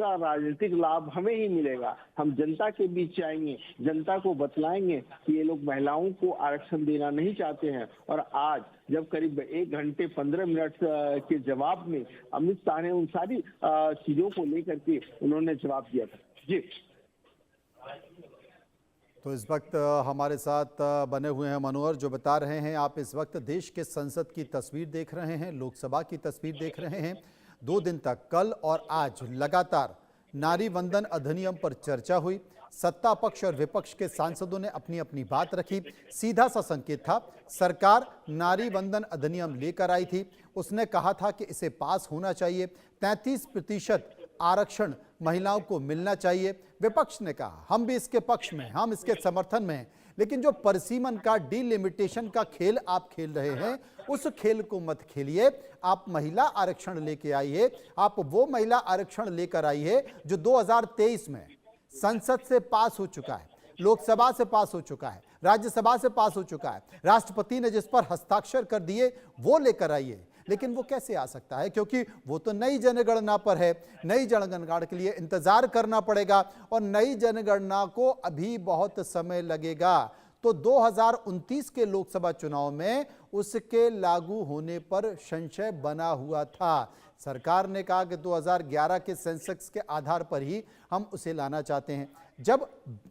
उसका राजनीतिक लाभ हमें ही मिलेगा। हम जनता के बीच जाएंगे, जनता को बतलाएंगे कि ये लोग महिलाओं को आरक्षण देना नहीं चाहते हैं। और आज जब करीब 1 घंटे 15 मिनट के जवाब में अमित शाह ने उन सारी चीजों को लेकर के उन्होंने जवाब दिया था। जी, तो इस वक्त हमारे साथ बने हुए हैं मनोहर, जो बता रहे हैं आप इस वक्त देश के संसद की तस्वीर देख रहे हैं, लोकसभा की तस्वीर देख रहे हैं। 2 दिन तक कल और आज लगातार नारी वंदन अधिनियम पर चर्चा हुई। सत्ता पक्ष और विपक्ष के सांसदों ने अपनी अपनी बात रखी। सीधा सा संकेत था, सरकार नारी वंदन अधिनियम लेकर आई थी, उसने कहा था कि इसे पास होना चाहिए, 33% आरक्षण महिलाओं को मिलना चाहिए। विपक्ष ने कहा हम भी इसके पक्ष में, हम इसके समर्थन में हैं, लेकिन जो परिसीमन का, डिलिमिटेशन का खेल आप खेल रहे हैं, उस खेल को मत खेलिए। आप महिला आरक्षण लेके आइए, आप वो महिला आरक्षण लेकर आइए जो 2023 में संसद से पास हो चुका है, लोकसभा से पास हो चुका है, राज्यसभा से पास हो चुका है, राष्ट्रपति ने जिस पर हस्ताक्षर कर दिए वो लेकर आइए। लेकिन वो कैसे आ सकता है, क्योंकि वो तो नई जनगणना पर है। नई जनगणना के लिए इंतजार करना पड़ेगा और नई जनगणना को अभी बहुत समय लगेगा। तो 2029 के लोकसभा चुनाव में उसके लागू होने पर संशय बना हुआ था। सरकार ने कहा कि 2011 के सेंसेक्स के आधार पर ही हम उसे लाना चाहते हैं। जब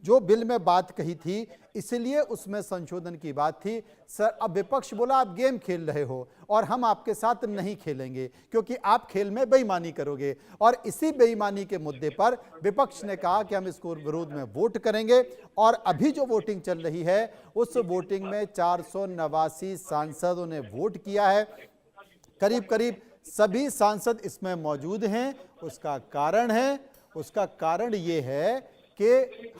जो बिल में बात कही थी, इसलिए उसमें संशोधन की बात थी। सर, अब विपक्ष बोला आप गेम खेल रहे हो और हम आपके साथ नहीं खेलेंगे, क्योंकि आप खेल में बेईमानी करोगे। और इसी बेईमानी के मुद्दे पर विपक्ष ने कहा कि हम इसको विरोध में वोट करेंगे। और अभी जो वोटिंग चल रही है, उस वोटिंग में 489 सांसदों ने वोट किया है। करीब करीब सभी सांसद इसमें मौजूद हैं। उसका कारण ये है कि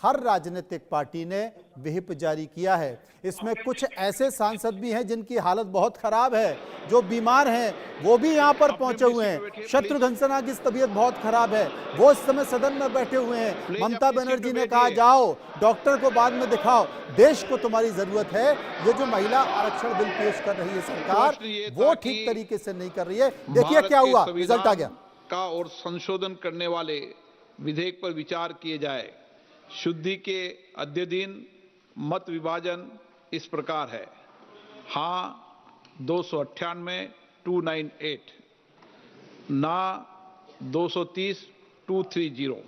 हर राजनीतिक पार्टी ने व्हिप जारी किया है। इसमें कुछ ऐसे सांसद भी हैं जिनकी हालत बहुत खराब है, जो बीमार हैं, वो भी यहाँ पर पहुंचे हुए हैं। शत्रुघ्न सिन्हा की तबीयत बहुत खराब है, वो इस समय सदन में बैठे हुए हैं। ममता बनर्जी ने कहा जाओ डॉक्टर को बाद में दिखाओ, देश को तुम्हारी जरूरत है। ये जो महिला आरक्षण बिल पेश कर रही है सरकार, वो ठीक तरीके से नहीं कर रही है। देखिए क्या हुआ, रिजल्ट आ गया का और संशोधन करने वाले विधेयक पर विचार किए जाए। शुद्धि के अद्यतन मत विभाजन इस प्रकार है: हाँ 298 298, ना 230 230।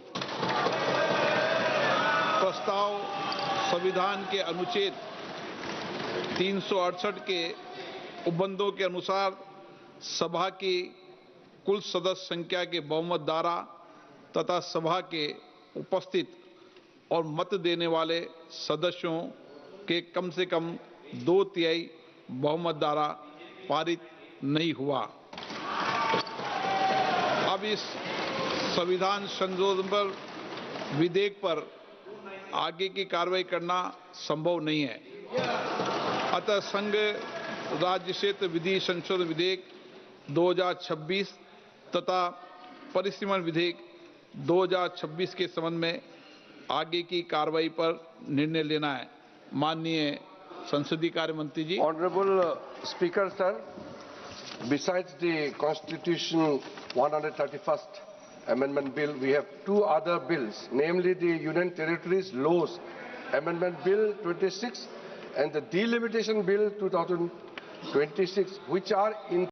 प्रस्ताव संविधान के अनुच्छेद 368 के उपबंधों के अनुसार सभा की कुल सदस्य संख्या के बहुमत द्वारा तथा सभा के उपस्थित और मत देने वाले सदस्यों के कम से कम 2/3 बहुमत द्वारा पारित नहीं हुआ। अब इस संविधान संशोधन पर विधेयक पर आगे की कार्रवाई करना संभव नहीं है। अतः संघ राज्य क्षेत्र विधि संशोधन विधेयक 2026 तथा परिसीमन विधेयक 2026 के संबंध में आगे की कार्रवाई पर निर्णय लेना है। माननीय संसदीय कार्य मंत्री जी। Honourable speaker sir, besides the Constitution 131st Amendment Bill, we have 2 other bills, namely the Union Territories Laws Amendment Bill 26 and the Delimitation Bill 2026, which are in